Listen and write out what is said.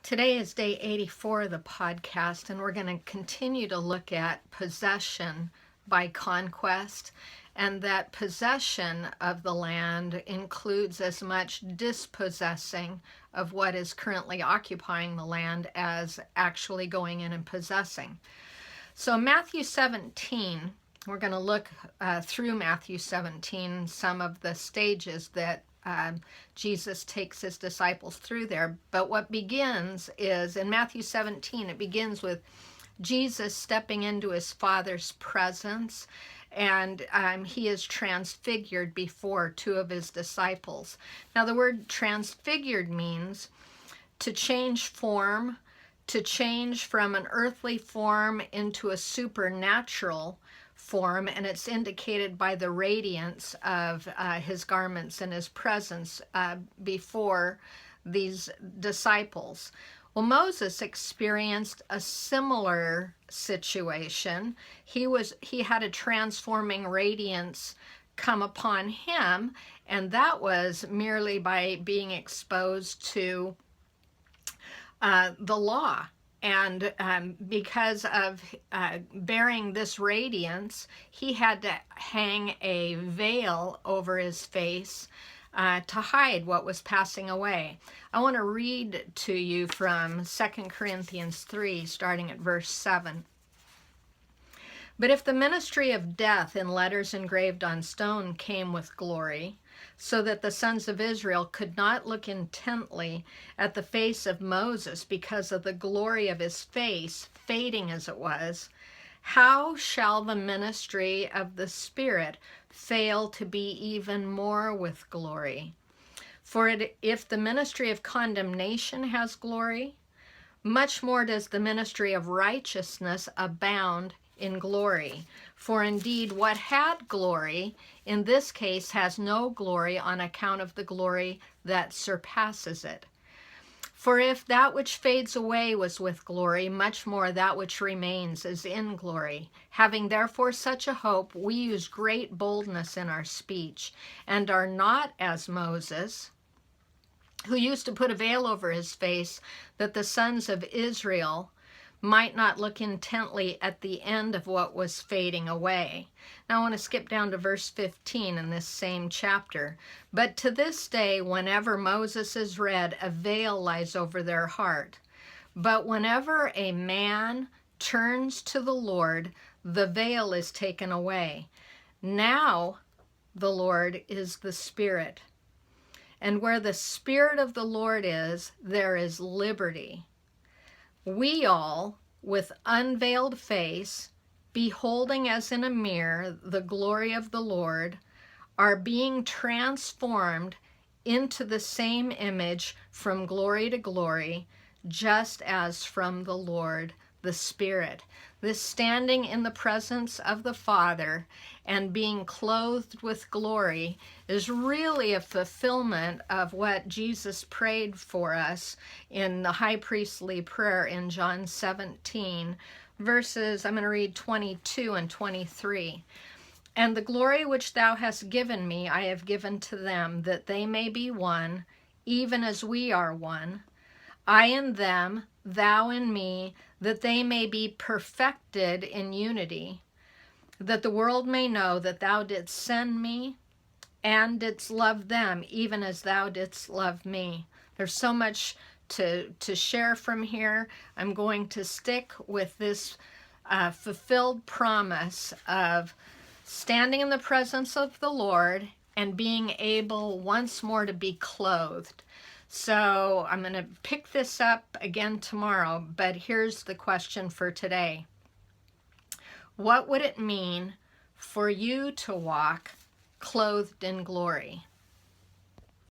Today is day 84 of the podcast, and we're going to continue to look at possession by conquest, and that possession of the land includes as much dispossessing of what is currently occupying the land as actually going in and possessing. So Matthew 17, we're going to look through Matthew 17, some of the stages that Jesus takes his disciples through there. But what begins is, in Matthew 17, it begins with Jesus stepping into his Father's presence, and he is transfigured before two of his disciples. Now, the word transfigured means to change form, to change from an earthly form into a supernatural form, and it's indicated by the radiance of his garments and his presence before these disciples. Well, Moses experienced a similar situation. He had a transforming radiance come upon him, and that was merely by being exposed to the law. And because of bearing this radiance, he had to hang a veil over his face to hide what was passing away. I want to read to you from 2 Corinthians 3, starting at verse 7. But if the ministry of death in letters engraved on stone came with glory, so that the sons of Israel could not look intently at the face of Moses because of the glory of his face, fading as it was, how shall the ministry of the Spirit fail to be even more with glory? For if the ministry of condemnation has glory, much more does the ministry of righteousness abound in glory. For indeed, what had glory, in this case has no glory on account of the glory that surpasses it. For if that which fades away was with glory, much more that which remains is in glory. Having therefore such a hope, we use great boldness in our speech, and are not as Moses, who used to put a veil over his face, that the sons of Israel might not look intently at the end of what was fading away. Now I want to skip down to verse 15 in this same chapter. But to this day, whenever Moses is read, a veil lies over their heart. But whenever a man turns to the Lord, the veil is taken away. Now the Lord is the Spirit. And where the Spirit of the Lord is, there is liberty. We all, with unveiled face, beholding as in a mirror the glory of the Lord, are being transformed into the same image from glory to glory, just as from the Lord the Spirit. This standing in the presence of the Father and being clothed with glory is really a fulfillment of what Jesus prayed for us in the high priestly prayer in John 17, verses, I'm going to read 22 and 23. And the glory which thou hast given me, I have given to them, that they may be one, even as we are one. I in them, thou in me, that they may be perfected in unity, that the world may know that thou didst send me and didst love them, even as thou didst love me. There's so much to share from here. I'm going to stick with this fulfilled promise of standing in the presence of the Lord and being able once more to be clothed. So I'm going to pick this up again tomorrow, but here's the question for today. What would it mean for you to walk clothed in glory?